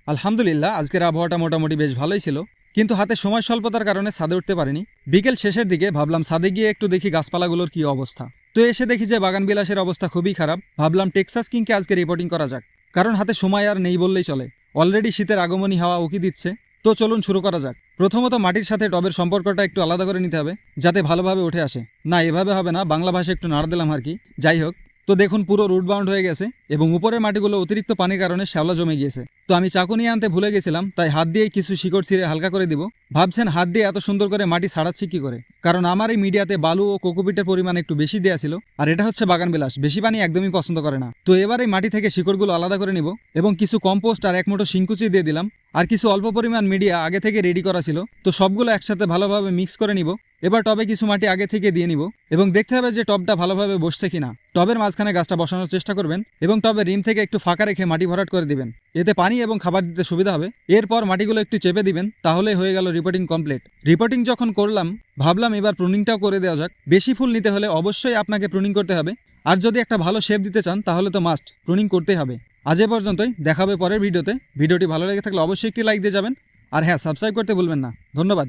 আলহামদুলিল্লাহ, আজকের আবহাওয়াটা মোটামুটি বেশ ভালোই ছিল, কিন্তু হাতে সময় স্বল্পতার কারণে ছাদে উঠতে পারিনি। বিকেল শেষের দিকে ভাবলাম ছাদে গিয়ে একটু দেখি গাছপালাগুলোর কি অবস্থা। তো এসে দেখি যে বাগান বিলাসের অবস্থা খুবই খারাপ। ভাবলাম টেক্সাস কিংকে আজকে রিপোর্টিং করা যাক, কারণ হাতে সময় আর নেই বললেই চলে। অলরেডি শীতের আগমনী হাওয়া উকি দিচ্ছে। তো চলুন শুরু করা যাক। প্রথমত মাটির সাথে টবের সম্পর্কটা একটু আলাদা করে নিতে হবে, যাতে ভালোভাবে উঠে আসে। না, এভাবে হবে না, বাংলা ভাষায় একটু নাড়া দিলাম আর কি। যাই হোক, তো দেখুন পুরো রুট বাউন্ড হয়ে গেছে এবং উপরের মাটিগুলো অতিরিক্ত পানির কারণে শ্যাওলা জমে গিয়েছে। তো আমি চাকু নিয়ে আনতে ভুলে গেছিলাম, তাই হাত দিয়ে কিছু শিকড় ছিঁড়ে হালকা করে দিব। ভাবছেন হাত দিয়ে এত সুন্দর করে মাটি ছাড়াচ্ছি কি করে? কারণ আমার এই মিডিয়াতে বালু ও কোকোপিটের পরিমাণ একটু বেশি দেওয়া ছিল, আর এটা হচ্ছে বাগান বিলাস, বেশি পানি একদমই পছন্দ করে না। তো এবার এই মাটি থেকে শিকড়গুলো আলাদা করে নিব এবং কিছু কম্পোস্ট আর এক মুঠো শিংকুচি দিয়ে দিলাম। আর কিছু অল্প পরিমাণ মিডিয়া আগে থেকে রেডি করা ছিল, তো সবগুলো একসাথে ভালোভাবে মিক্স করে নিব। এবার টবে কিছু মাটি আগে থেকে দিয়ে নিব এবং দেখতে হবে যে টবটা ভালোভাবে বসছে কিনা। টবের মাঝখানে গাছটা বসানোর চেষ্টা করবেন এবং টবের রিম থেকে একটু ফাঁকা রেখে মাটি ভরাট করে দিবেন, এতে পানি এবং খাবার দিতে সুবিধা হবে। এরপর মাটিগুলো একটু চেপে দিবেন, তাহলেই হয়ে গেল রিপোর্টিং কমপ্লিট। রিপোর্টিং যখন করলাম, ভাবলাম এবার প্রুনিংটাও করে দেওয়া যাক। বেশি ফুল নিতে হলে অবশ্যই আপনাকে প্রুনিং করতে হবে, আর যদি একটা ভালো শেপ দিতে চান তাহলে তো মাস্ট প্রুনিং করতেই হবে। আজ এ পর্যন্তই, দেখা হবে পরের ভিডিওতে। ভিডিওটি ভালো লেগে থাকলে অবশ্যই একটি লাইক দিয়ে যাবেন, আর হ্যাঁ, সাবস্ক্রাইব করতে ভুলবেন না। ধন্যবাদ।